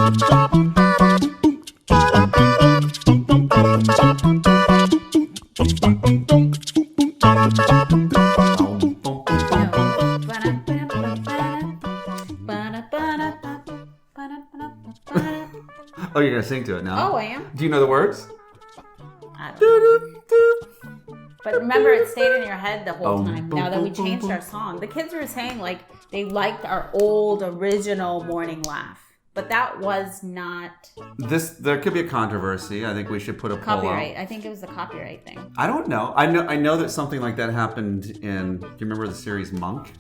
Oh, you're going to sing to it now? Oh, I am. Do you know the words? I don't know. But remember, it stayed in your head the whole time. Now that we changed our song, the kids were saying like they liked our old original Morning Laugh, but that was not There could be a controversy. I think we should put a poll copyright. out. I think it was the copyright thing. I don't know. I know that something like that happened in. Do you remember the series Monk?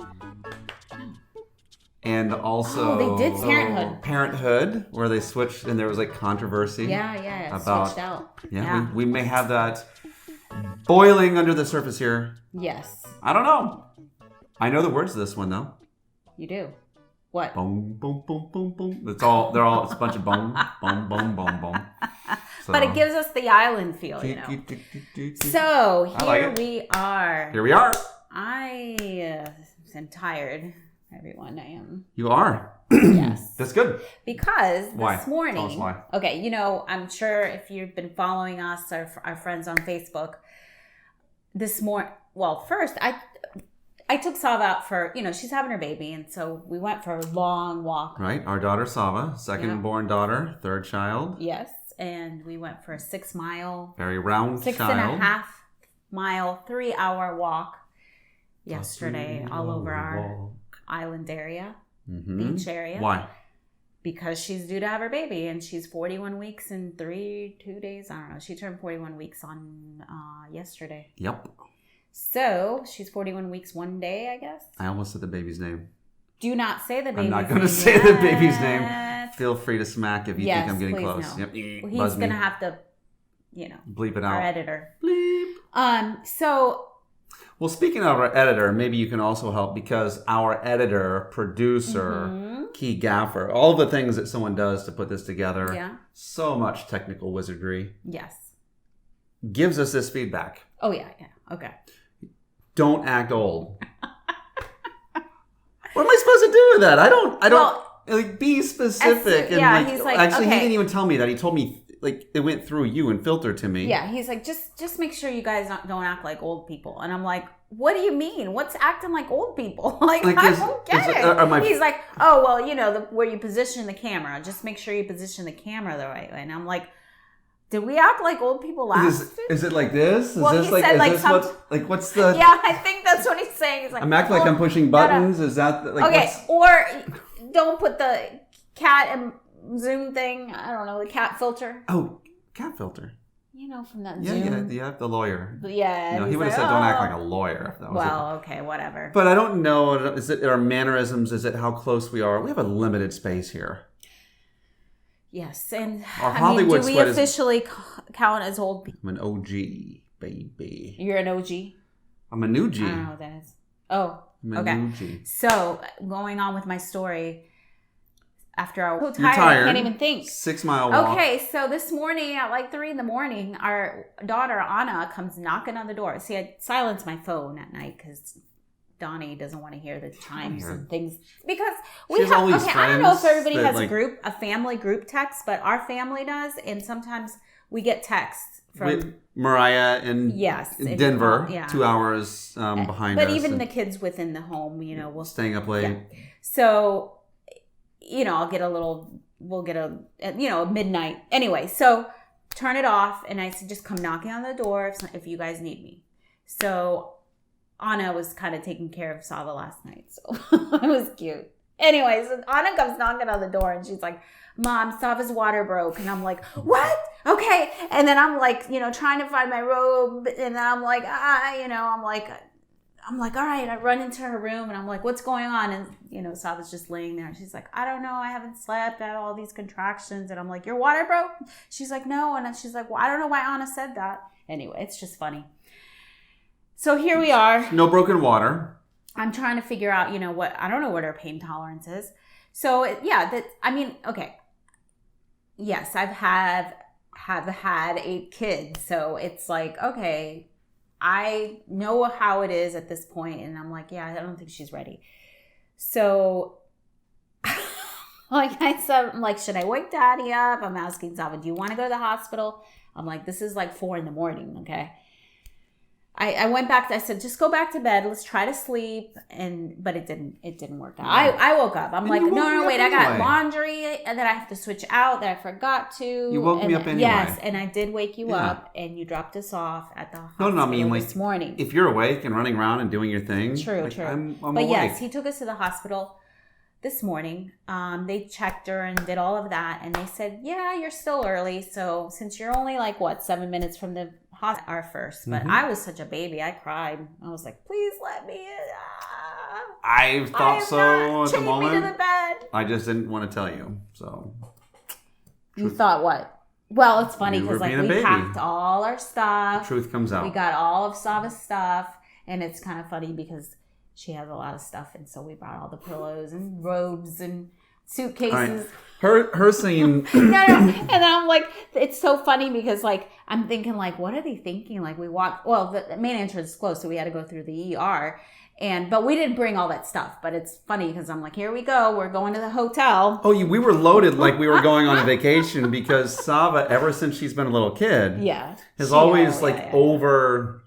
And also, they did Parenthood. Parenthood, where they switched, and there was like controversy. Yeah, it about switched out. Yeah, we may have that boiling under the surface here. Yes, I don't know. I know the words to this one though. you do. What? Boom, boom, boom, boom, boom. It's a bunch of boom, boom, boom, boom, boom. So, But it gives us the island feel, you know. So here we are. Here we are. I am tired. Everyone, I am. You are. Yes. That's good. Because Why? this morning. Tell us why. Okay, I'm sure if you've been following us or our friends on Facebook, this morning. Well, first I took Sava out for, she's having her baby, and so we went for a long walk. Right. Our daughter Sava, second born daughter, third child. Yes, and we went for a 6 mile, Very round six child. and a half mile, 3-hour walk yesterday all over our island area, beach area. Why? Because she's due to have her baby, and she's 41 weeks and 2 days. I don't know. She turned 41 weeks on yesterday. Yep. So she's 41 weeks one day, I guess. I almost said the baby's name. Do not say the baby's name. I'm not going to say the baby's name. Feel free to smack if you think I'm getting please, close. no. Yep. Well, he's going to have to, bleep it our out. editor. Bleep. So. Well, speaking of our editor, maybe you can also help, because our editor, producer, key gaffer, all the things that someone does to put this together, so much technical wizardry. Yes. Gives us this feedback. Oh, yeah. Okay. Don't act old. What am I supposed to do with that? I don't be specific. He's like, actually, okay. He didn't even tell me that. He told me, it went through you and filtered to me. Yeah, he's like, just make sure you guys don't act like old people. And I'm like, what do you mean? What's acting like old people? I don't get it. He's like, oh, well, where you position the camera. Just make sure you position the camera the right way. And I'm like, did we act like old people last? Is it like this? Well, he said what's the... Yeah, I think that's what he's saying. He's like, I'm acting like I'm pushing buttons? Is that... okay, or don't put the cat and Zoom thing. I don't know, the cat filter. Oh, cat filter. From that Zoom. Yeah, the lawyer. Yeah. He would have said, don't act like a lawyer. If that was okay, whatever. But I don't know. Is it our mannerisms? Is it how close we are? We have a limited space here. Yes, and our Hollywood do we officially count as old people? I'm an OG, baby. You're an OG? I'm a new G. I don't know what that is. Oh, I'm a new G. So, going on with my story, after I was so You're tired. I can't even think. 6 mile walk. Okay, so this morning at like 3 a.m, our daughter Anna comes knocking on the door. See, I silence my phone at night because Donnie doesn't want to hear the chimes and things, because we have all these friends. I don't know if everybody has a family group text, but our family does, and sometimes we get texts from with Mariah in Denver, 2 hours behind us. But even the kids within the home, we'll staying up late. Yeah. So, we'll get a midnight. Anyway, so turn it off, and I said, just come knocking on the door if you guys need me. So Anna was kind of taking care of Sava last night, so it was cute. Anyway, so Anna comes knocking on the door, and she's like, Mom, Sava's water broke. And I'm like, what? Okay. And then I'm like, trying to find my robe. And then I'm like, I'm like, all right. I run into her room, and I'm like, what's going on? And, Sava's just laying there. She's like, I don't know. I haven't slept. I have all these contractions. And I'm like, your water broke? She's like, no. And she's like, well, I don't know why Anna said that. Anyway, it's just funny. So here we are. No broken water. I'm trying to figure out, I don't know what her pain tolerance is. So okay. Yes, have had 8 kids. So it's like, okay, I know how it is at this point. And I'm like, yeah, I don't think she's ready. So Like I said, I'm like, should I wake Daddy up? I'm asking Zava, do you want to go to the hospital? I'm like, this is like 4 a.m, okay? I went back. I said, just go back to bed. Let's try to sleep. But it didn't work out. I woke up. I'm And like, you woke no, me wait. up I got anyway. laundry that I have to switch out that I forgot to. You woke me up anyway. Yes, and I did wake you up, and you dropped us off at the hospital I mean, like, this morning. if you're awake and running around and doing your thing. True. I'm but awake. yes, he took us to the hospital this morning. They checked her and did all of that, and they said, yeah, you're still early. So since you're only 7 minutes from the hospital, our first. But I was such a baby. I cried. I was like, please let me in. I thought so at the moment. Chain me to the bed. I just didn't want to tell you. So you thought what? Well, it's funny because we packed all our stuff. Truth comes out. We got all of Sava's stuff, and it's kind of funny because she has a lot of stuff, and so we brought all the pillows and robes and suitcases. Right. Her scene. No. And then I'm like, it's so funny because I'm thinking what are they thinking? We walked. Well, the main entrance is closed, so we had to go through the ER. But we didn't bring all that stuff. But it's funny because I'm like, here we go. We're going to the hotel. Oh, we were loaded like we were going on a vacation because Sava, ever since she's been a little kid, has always over.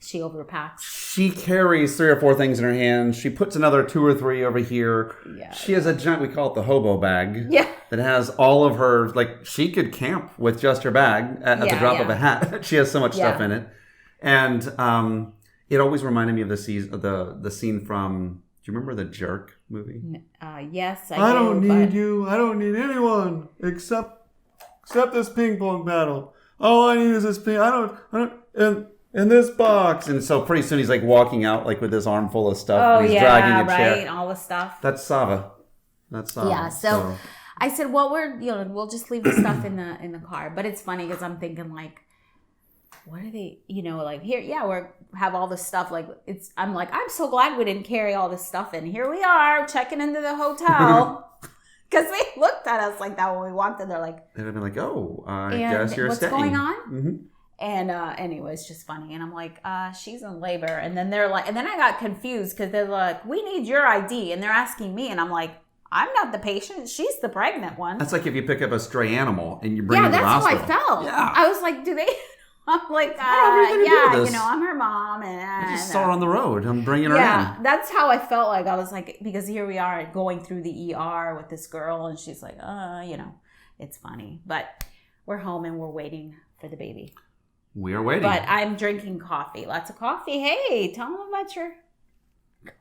She overpacks. She carries 3 or 4 things in her hands. She puts another 2 or 3 over here. Yeah. She has a giant, we call it the hobo bag. Yeah. That has all of her, she could camp with just her bag at the drop of a hat. She has so much stuff in it. And it always reminded me of the scene from, do you remember the Jerk movie? Yes, I don't need you. I don't need anyone except this ping pong battle. All I need is this ping. I don't, in this box. And so pretty soon he's walking out with his arm full of stuff. Oh, and he's yeah, dragging a chair. right. All the stuff. That's Sava. Yeah. So I said, well, we'll just leave the stuff in the car. But it's funny because I'm thinking what are they, here, we have all this stuff. I'm so glad we didn't carry all this stuff in. Here we are checking into the hotel. Because they looked at us like that when we walked in. They're like, they'd have been like, oh, I guess you're staying. What's going on? Mm-hmm. And anyway, it's just funny. And I'm like, she's in labor. And then they're like, and then I got confused because they're like, we need your ID. And they're asking me. And I'm like, I'm not the patient. She's the pregnant one. That's like if you pick up a stray animal and you bring it to the hospital. Yeah, that's how I felt. Yeah. I was like, do they? I'm like, I'm her mom. And I just saw her on the road. I'm bringing her in. Yeah, that's how I felt like. I was like, because here we are going through the ER with this girl. And she's like, it's funny. But we're home and we're waiting for the baby. We are waiting. But I'm drinking coffee. Lots of coffee. Hey, tell them about your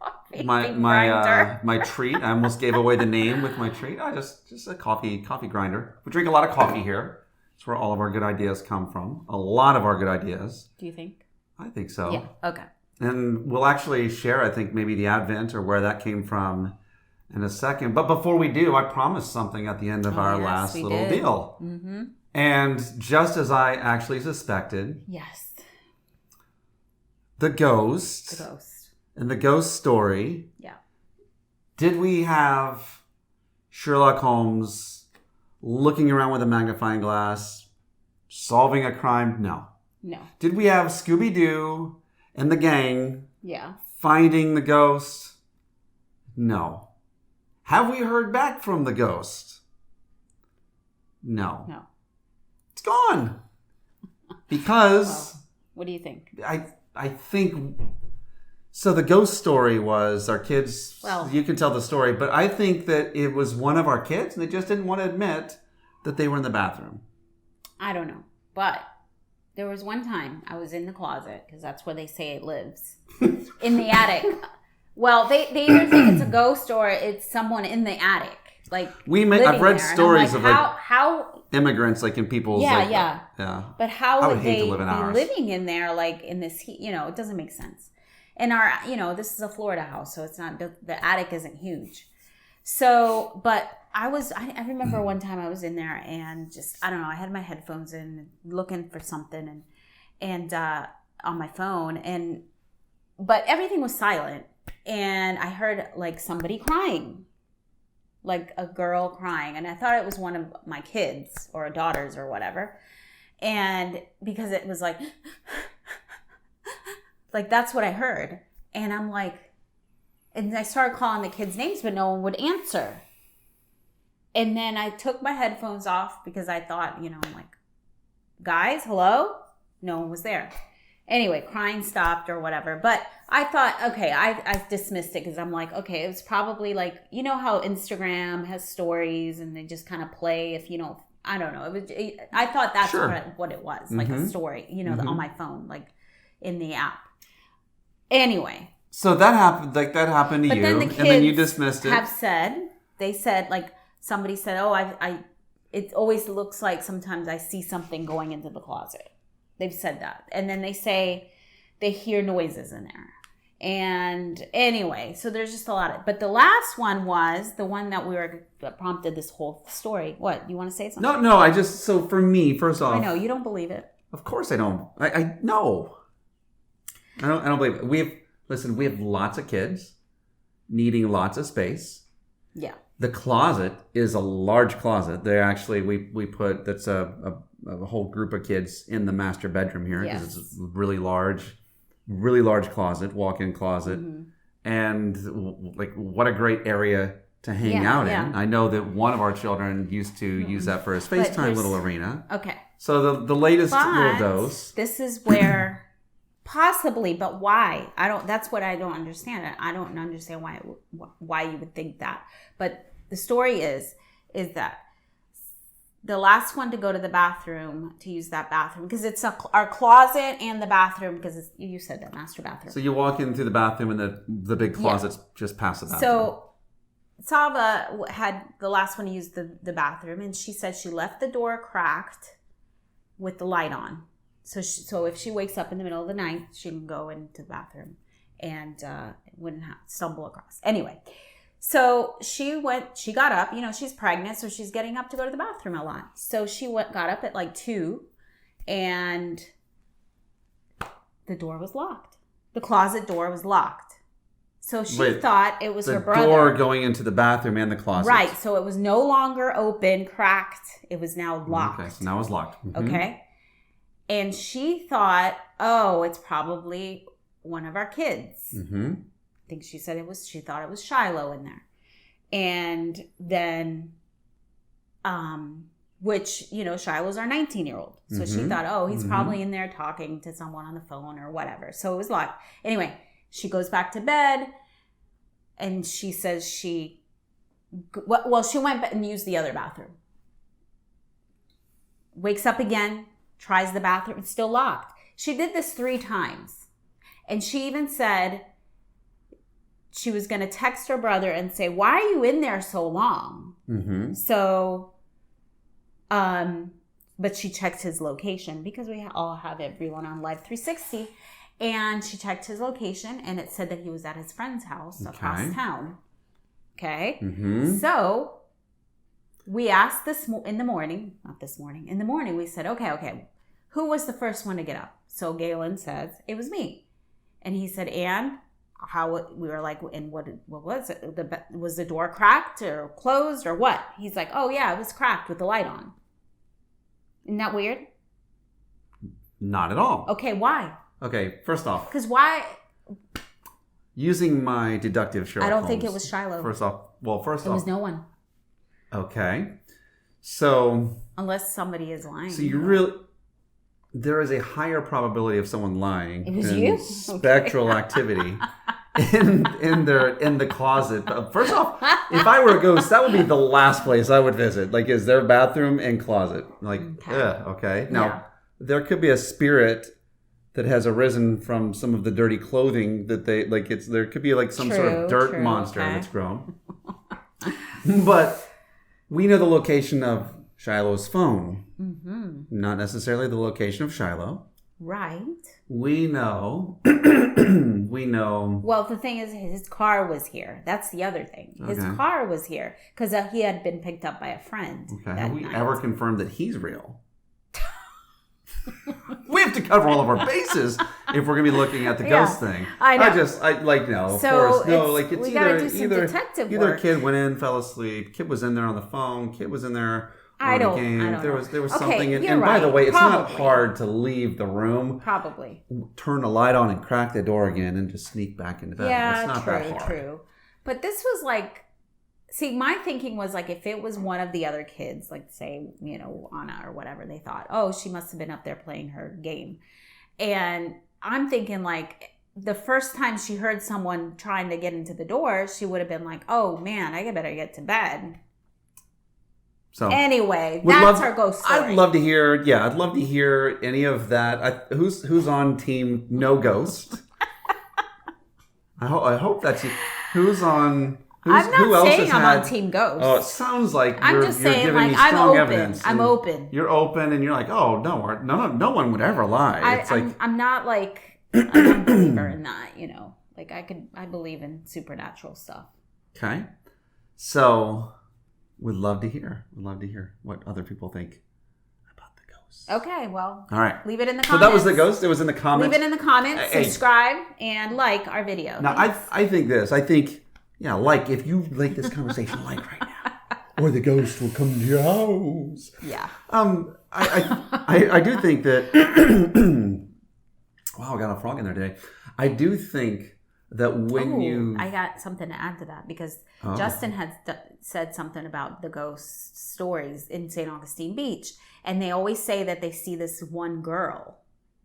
coffee my treat. I almost gave away the name with my treat. Just a coffee grinder. We drink a lot of coffee here. It's where all of our good ideas come from. A lot of our good ideas. Do you think? I think so. Yeah. Okay. And we'll actually share, I think, maybe the advent or where that came from in a second. But before we do, I promised something at the end of our last little deal. Mm-hmm. And just as I actually suspected, yes, the ghost and the ghost story. Yeah. Did we have Sherlock Holmes looking around with a magnifying glass, solving a crime? No. Did we have Scooby-Doo and the gang finding the ghost? No. Have we heard back from the ghost? No. It's gone. Because... Well, what do you think? I think... So the ghost story was our kids... Well... You can tell the story, but I think that it was one of our kids and they just didn't want to admit that they were in the bathroom. I don't know. But there was one time I was in the closet, because that's where they say it lives. In the attic. Well, they either think it's a ghost or it's someone in the attic. I've read stories of how immigrants in people's yeah. But how would they be living in there in this heat? It doesn't make sense. And our this is a Florida house, so it's not the attic isn't huge. So, but I remember one time I was in there and just I don't know, I had my headphones in looking for something and on my phone but everything was silent and I heard somebody crying. A girl crying, and I thought it was one of my kids or daughters or whatever, and because it was that's what I heard, and I'm and I started calling the kids' names, but no one would answer, And then I took my headphones off because I thought, I'm like, guys, hello? No one was there. Anyway, crying stopped or whatever. But I thought, okay, I dismissed it because I'm like, okay, it was probably like, how Instagram has stories and they just kind of play if, I don't know. I thought that's what it was, like a story, on my phone, like in the app. Anyway. So that happened to you, and then you dismissed it. They said, like, somebody said, oh, it always looks like sometimes I see something going into the closet. They've said that. And then they say they hear noises in there. And anyway, so there's just a lot of, but the last one was the one that prompted this whole story. What? You want to say something? No, so for me, first off. I know, you don't believe it. Of course I don't. No. I don't believe it. We have lots of kids needing lots of space. Yeah. The closet is a large closet. They actually, we put, that's a whole group of kids in the master bedroom here because it's a really large closet, walk-in closet. Mm-hmm. And like, what a great area to hang out in. I know that one of our children used to use that for his FaceTime little arena. Okay. So the latest little dose. This is where possibly, but why? That's what I don't understand. I don't understand why you would think that. But the story is that the last one to go to the bathroom, to use that bathroom, because it's our closet and the bathroom, because you said that, master bathroom. So you walk in through the bathroom and the big closet's just past the bathroom. So Salva had the last one to use the bathroom, and she said she left the door cracked with the light on. So if she wakes up in the middle of the night, she can go into the bathroom and wouldn't stumble across. Anyway. So she got up, she's pregnant, so she's getting up to go to the bathroom a lot. So she got up at like 2 and the door was locked. The closet door was locked. So she thought it was her brother. The door going into the bathroom and the closet. Right. So it was no longer open, cracked. It was now locked. Okay. So now it's locked. Mm-hmm. Okay. And she thought, oh, it's probably one of our kids. Mm-hmm. I think she thought it was Shiloh in there. And then, which, Shiloh's our 19-year-old. So she thought, oh, he's probably in there talking to someone on the phone or whatever. So it was locked. Anyway, she goes back to bed and she says she went and used the other bathroom. Wakes up again, tries the bathroom. It's still locked. She did this 3 times. And she even said, she was going to text her brother and say, why are you in there so long? Mm-hmm. So, but she checked his location because we all have everyone on Live 360. And she checked his location and it said that he was at his friend's house across town. Okay. Mm-hmm. So we asked in the morning, we said, okay, who was the first one to get up? So Galen says, it was me. And he said, and we were like, and what was it? Was the door cracked or closed or what? He's like, oh yeah, it was cracked with the light on. Isn't that weird? Not at all. Okay, why? Okay, first off. Because why? Using my deductive Sherlock Holmes. I don't think it was Shiloh. First off. It was no one. Okay. So. Unless somebody is lying. So there is a higher probability of someone lying. It was you? Spectral activity in the closet. First off, if I were a ghost, that would be the last place I would visit. Like, is their bathroom and closet. Like, okay. Now, there could be a spirit that has arisen from some of the dirty clothing that there could be like some sort of dirt monster that's grown. But we know the location of Shiloh's phone. Mm-hmm. Not necessarily the location of Shiloh. Right. We know. Well, the thing is, his car was here. That's the other thing. His car was here because he had been picked up by a friend. Okay. Have we ever confirmed that he's real? We have to cover all of our bases if we're going to be looking at the ghost thing. I know. It's either kid went in, fell asleep, kid was in there on the phone, kid was in there on the game. There was something. And by the way, it's not hard to leave the room. Probably. Turn the light on and crack the door again and just sneak back into bed. Yeah, it's not that hard. True. But this was like See, my thinking was like, if it was one of the other kids, like say, Anna or whatever, they thought, oh, she must have been up there playing her game. And I'm thinking like the first time she heard someone trying to get into the door, she would have been like, oh man, I better get to bed. So anyway, that's our ghost story. I'd love to hear any of that. Who's on team no ghost? I hope that's you. Who's on... I'm not saying I'm on Team Ghost. Oh, it sounds like I'm just saying, like, I'm open. I'm open. You're open, and you're like, oh, no one would ever lie. I'm not like a believer in that, Like I believe in supernatural stuff. Okay, so we'd love to hear what other people think about the ghost. Okay, well, all right, leave it in the So comments. that was the ghost. It was in the comments. Leave it in the comments. Subscribe and like our video. Now, I think this. Yeah, if you like this conversation, right now, or the ghost will come to your house. Yeah. I do think that. Wow, I got a frog in there today. I do think that when I got something to add to that because Justin had said something about the ghost stories in St. Augustine Beach, and they always say that they see this one girl.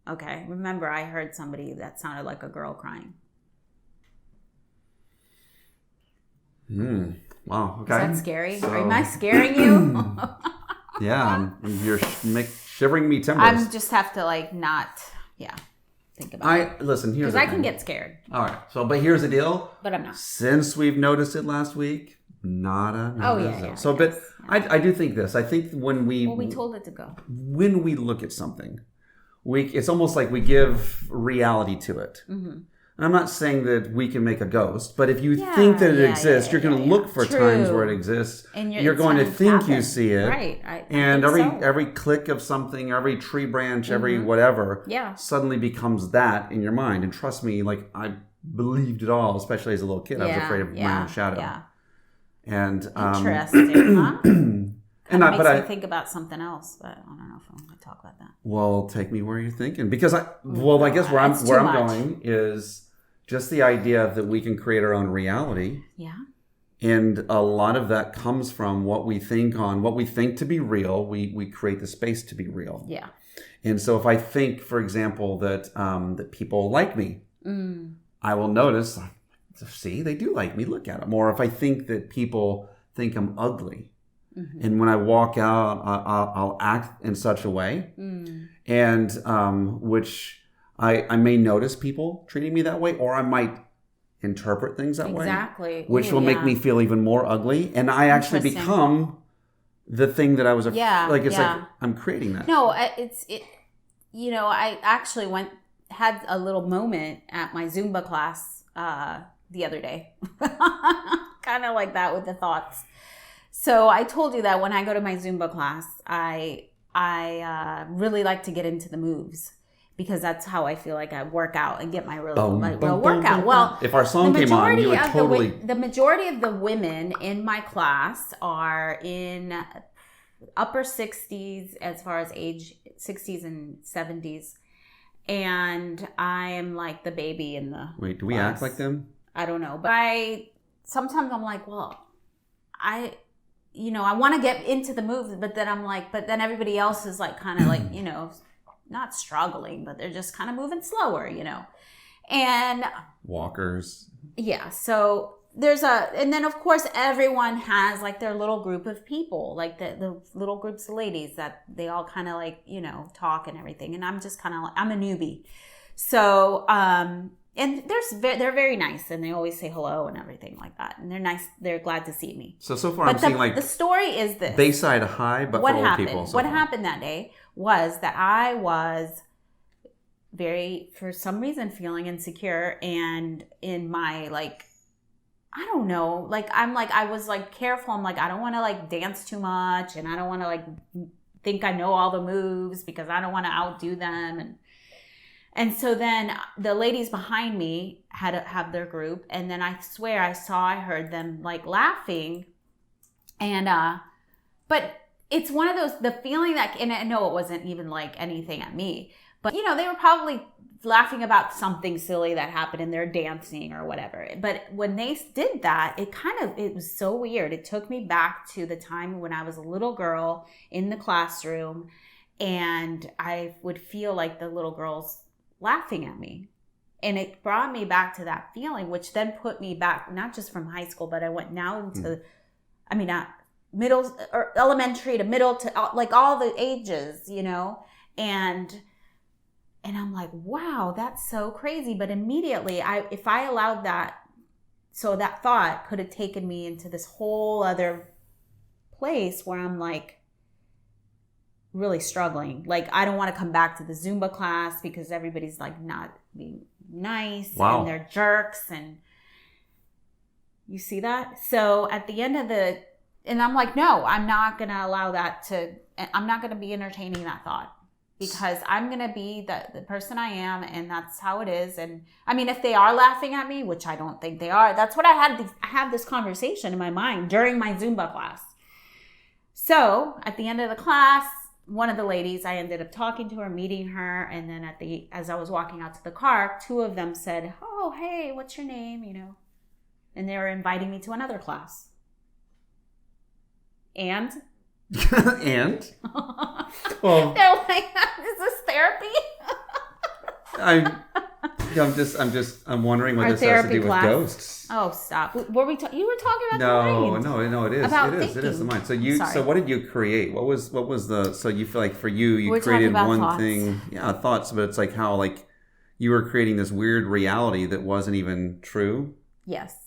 Okay, remember I heard somebody that sounded like a girl crying. Wow. Okay. Is that scary? Am I scaring you? Yeah, you're shivering me timbers. I just have to think about it. Listen, here's because I can get scared. All right. So, but here's the deal. But I'm not. Since we've noticed it last week, nada. Yeah. So, but I do think this. I think when we told it to go. When we look at something, it's almost like we give reality to it. Mm-hmm. And I'm not saying that we can make a ghost, but if you think that it exists, you're going to look for times where it exists. And you're going to think you see it. Right. And every click of something, every tree branch, every whatever, suddenly becomes that in your mind. And trust me, I believed it all, especially as a little kid. I was afraid of my own shadow. Yeah. And interesting, huh? Makes me think about something else, but I don't know if I'm going to talk about that. Well, take me where you're thinking, because I guess where I'm going is just the idea that we can create our own reality. Yeah. And a lot of that comes from what we think to be real. We create the space to be real. Yeah. And so if I think, for example, that people like me, I will notice, see, they do like me. Look at them. Or if I think that people think I'm ugly, and when I walk out, I'll act in such a way, and which I may notice people treating me that way, or I might interpret things that way. Exactly. Which will make me feel even more ugly, and I actually become the thing that I was. Like I'm creating that. No, I actually had a little moment at my Zumba class the other day, kind of like that with the thoughts. So I told you that when I go to my Zumba class, I really like to get into the moves because that's how I feel like I work out and get my real workout. Well, if our song came on, you would totally. The majority of the women in my class are in upper 60s as far as age, 60s and 70s. And I am like the baby in the Wait, do we act like them? I don't know. But sometimes I'm like, well, I want to get into the moves, but then I'm like, but then everybody else is like kind of like, not struggling, but they're just kind of moving slower, and walkers. Yeah. So and then of course everyone has like their little group of people, like the little groups of ladies that they all kind of like, talk and everything. And I'm just kind of like, I'm a newbie. So, and they're very nice and they always say hello and everything like that. And they're nice. They're glad to see me. So far I'm seeing like the story is this. Bayside High, but for old people. What happened that day was that I was for some reason, feeling insecure. And in my I don't know, I was careful. I'm like, I don't want to dance too much. And I don't want to think I know all the moves because I don't want to outdo them. And so then the ladies behind me have their group. And then I swear I heard them laughing. And, but it's one of those, the feeling that, and I know it wasn't even anything at me, But, they were probably laughing about something silly that happened in their dancing or whatever. But when they did that, it was so weird. It took me back to the time when I was a little girl in the classroom, and I would feel like the little girls laughing at me. And it brought me back to that feeling, which then put me back, not just from high school, but I went now into, middle or elementary to middle to like all the ages, and I'm like, wow, that's so crazy. But immediately, if I allowed that, so that thought could have taken me into this whole other place where I'm like really struggling. Like, I don't want to come back to the Zumba class because everybody's like not being nice. Wow. And they're jerks. And you see that? So at the end of and I'm like, no, I'm not going to allow that I'm not going to be entertaining that thought. Because I'm going to be the person I am, and that's how it is. And if they are laughing at me, which I don't think they are, that's what I had this conversation in my mind during my Zumba class. So at the end of the class, one of the ladies, I ended up talking to her, meeting her. And then as I was walking out to the car, two of them said, oh, hey, what's your name? And they were inviting me to another class. And? And? Well, they're like, is this therapy? I'm wondering what Our this has to do class. with ghosts. Oh, stop. You were talking about No, the mind. No, it is. About it is. thinking. It is the mind. So what did you create? What was so you feel like for you We're created one thoughts. thing. Yeah, thoughts, but it's like how like you were creating this weird reality that wasn't even true. Yes.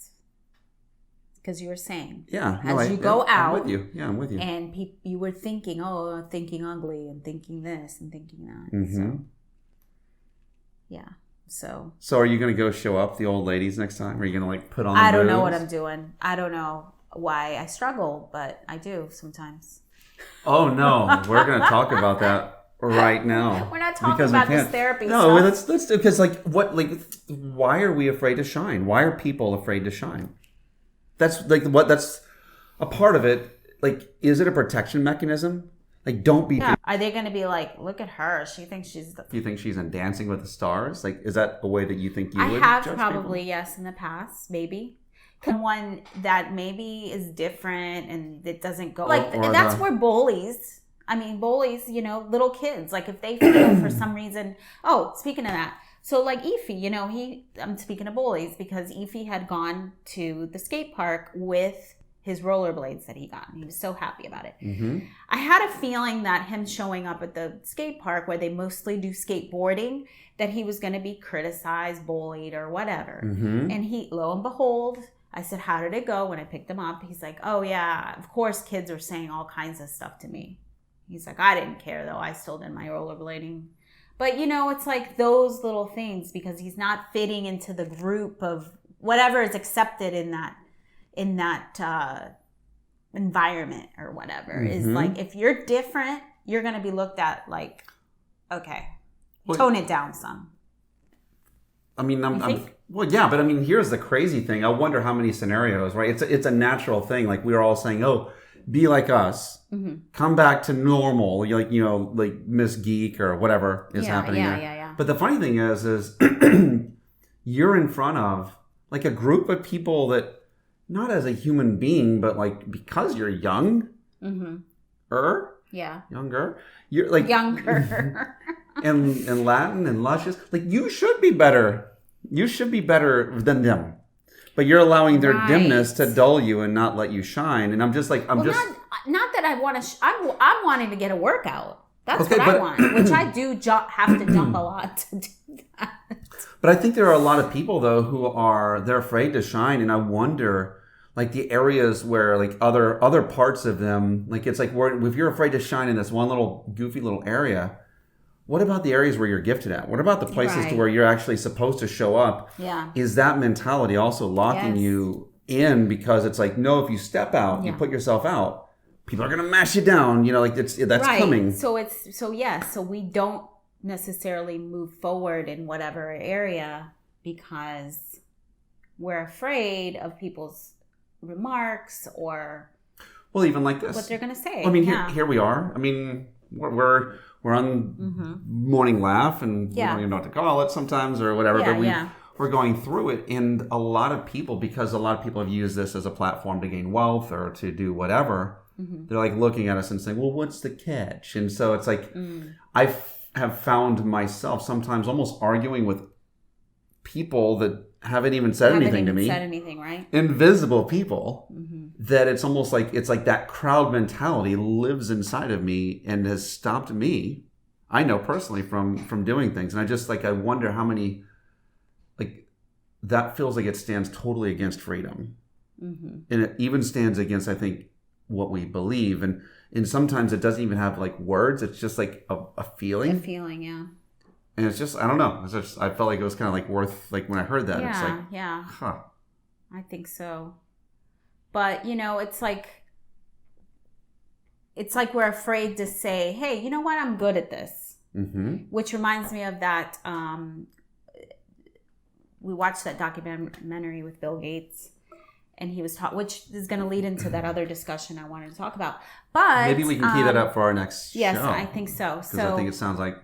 Because you were saying, yeah, as you go out, I'm with you. Yeah, I'm with you. And you were thinking, thinking ugly and thinking this and thinking that. Mm-hmm. So, yeah. So are you going to go show up the old ladies next time? Are you going to like put on? I don't know what I'm doing. I don't know why I struggle, but I do sometimes. Oh no, we're going to talk about that right now. We're not talking about this therapy stuff. No, let's do, because why are we afraid to shine? Why are people afraid to shine? That's that's a part of it. Like, is it a protection mechanism? Like, don't be. Yeah. Are they going to be like, look at her? She thinks she's the. Do you think she's in Dancing with the Stars? Like, is that a way that you think you would? I have judge probably, people? yes, in the past, maybe. One that maybe is different and it doesn't go that's where bullies. Bullies, little kids. Like, if they feel for some reason. Oh, speaking of that. So like Efi, I'm speaking of bullies because Efi had gone to the skate park with his rollerblades that he got. And he was so happy about it. Mm-hmm. I had a feeling that him showing up at the skate park where they mostly do skateboarding, that he was going to be criticized, bullied, or whatever. Mm-hmm. And lo and behold, I said, how did it go when I picked him up? He's like, oh yeah, of course kids are saying all kinds of stuff to me. He's like, I didn't care though. I still did my rollerblading. But, it's like those little things because he's not fitting into the group of whatever is accepted in that environment or whatever. Mm-hmm. Is like, if you're different, you're going to be looked at like, okay, tone it down some. Well, yeah, but here's the crazy thing. I wonder how many scenarios, right? It's a natural thing. Like, we were all saying, oh, be like us, mm-hmm. come back to normal, like Miss Geek or whatever is happening there. Yeah. But the funny thing is you're in front of like a group of people that, not as a human being, but like because you're young, mm-hmm. younger, you're like younger, and Latin and luscious. Like, you should be better. You should be better than them. But you're allowing their dimness to dull you and not let you shine. And I'm just like, not that I want to. I'm wanting to get a workout. That's what I want, which I do have to jump a lot to do that. But I think there are a lot of people though they're afraid to shine, and I wonder, like, the areas where like other parts of them, like, it's like if you're afraid to shine in this one little goofy little area. What about the areas where you're gifted at? What about the places to where you're actually supposed to show up? Yeah. Is that mentality also locking you in because it's like, no, if you step out, you put yourself out, people are going to mash you down. That's coming. So we don't necessarily move forward in whatever area because we're afraid of people's remarks or even like this. What they're going to say. Here we are. we're on Morning Laugh, and we don't even know what to call it sometimes or whatever. But we're going through it, and a lot of people, because a lot of people have used this as a platform to gain wealth or to do whatever, they're like looking at us and saying, well, what's the catch? And so it's like, I have found myself sometimes almost arguing with people that haven't even said anything to me. Said anything, right? Invisible people, that it's almost like, it's like that crowd mentality lives inside of me and has stopped me, I know personally, from doing things. And I just like, I wonder how many, like, that feels like it stands totally against freedom. And it even stands against, I think, what we believe. And sometimes it doesn't even have like words. It's just like a feeling. A feeling, yeah. And it's just, I don't know. It's just, I felt like it was kind of like worth, like when I heard that, it's like, huh. I think so. But, you know, it's like we're afraid to say, hey, you know what? I'm good at this. Which reminds me of that, we watched that documentary with Bill Gates, and he was which is going to lead into that other discussion I wanted to talk about. But maybe we can key that up for our next show. Yes, I think so. Because I think it sounds like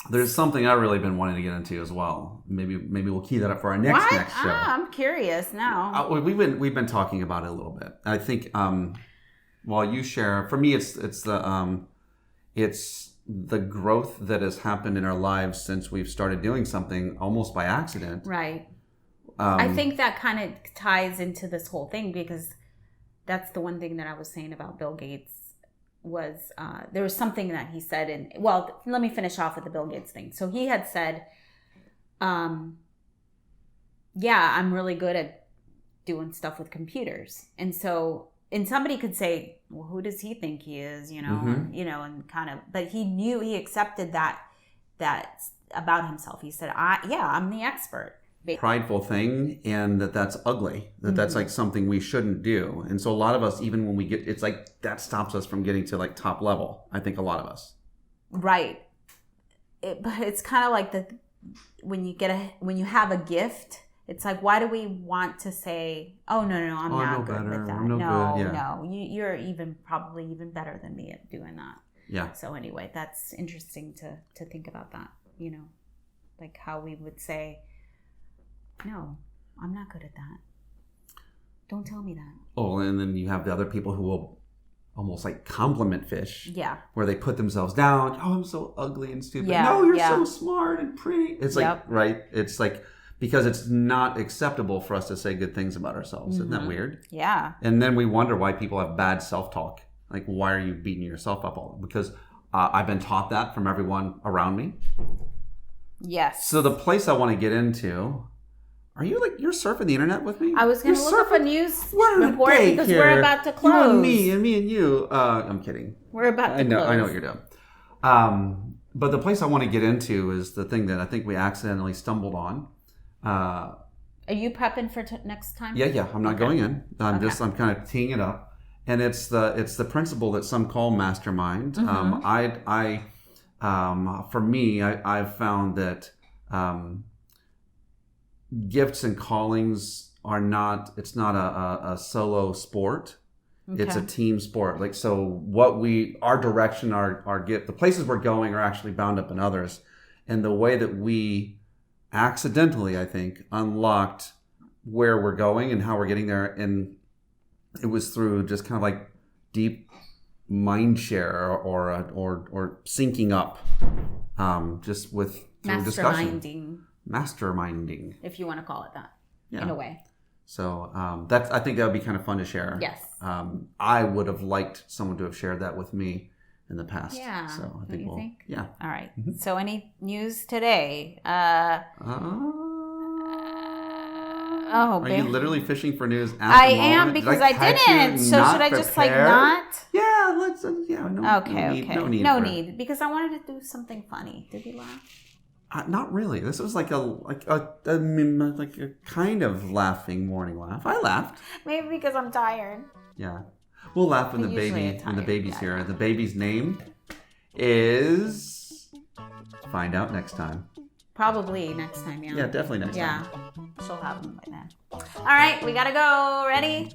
there's something I've really been wanting to get into as well. Maybe we'll key that up for our next show. I'm curious now. We've been talking about it a little bit. I think while you share, for me, it's the growth that has happened in our lives since we've started doing something almost by accident. Right. I think that kind of ties into this whole thing, because that's the one thing that I was saying about Bill Gates was there was something that he said let me finish off with the Bill Gates thing. So he had said, I'm really good at doing stuff with computers. And somebody could say, well, who does he think he is? You know, and kind of, but he accepted that about himself. He said, I'm the expert. Prideful thing, and that's ugly, that's like something we shouldn't do. And so a lot of us, even when we get, it's like that stops us from getting to like top level. I think a lot of us, right? But it's kind of like when you have a gift, it's like, why do we want to say, oh no, I'm not good with that. No, you're probably even better than me at doing that. Yeah. So anyway, that's interesting to think about that, like how we would say, no, I'm not good at that. Don't tell me that. Oh, and then you have the other people who will almost like compliment fish. Yeah. Where they put themselves down. Oh, I'm so ugly and stupid. Yeah. No, you're so smart and pretty. It's like, right? It's like, because it's not acceptable for us to say good things about ourselves. Isn't that weird? Yeah. And then we wonder why people have bad self-talk. Like, why are you beating yourself up all? Because I've been taught that from everyone around me. Yes. So the place I want to get into... Are you you're surfing the internet with me? I was going to look up a news report because we're about to close. You and me and you. I'm kidding. We're about to close. I know what you're doing. But the place I want to get into is the thing that I think we accidentally stumbled on. Are you prepping for next time? Yeah. I'm not going in. I'm kind of teeing it up. And it's the principle that some call mastermind. For me, I've found that gifts and callings are not, it's not a solo sport. Okay. It's a team sport. Like, so our direction, our gift, the places we're going are actually bound up in others. And the way that we accidentally, I think, unlocked where we're going and how we're getting there. And it was through just kind of like deep mind share or syncing up, just with discussion. Masterminding, if you want to call it that, in a way. So I think that would be kind of fun to share. Yes. I would have liked someone to have shared that with me in the past. Yeah. So I think think? Yeah. All right. Mm-hmm. So any news today? Are you literally fishing for news? I am, because I didn't. So should I just not? Yeah. Let's. Yeah. No. Okay. No need. No need, because I wanted to do something funny. Did you laugh? Not really. This was like a kind of laughing morning laugh. I laughed. Maybe because I'm tired. Yeah, we'll laugh when the baby's here. And the baby's name is. Find out next time. Probably next time. Yeah. Yeah, definitely next time. Yeah, she'll have them by then. All right, we gotta go. Ready?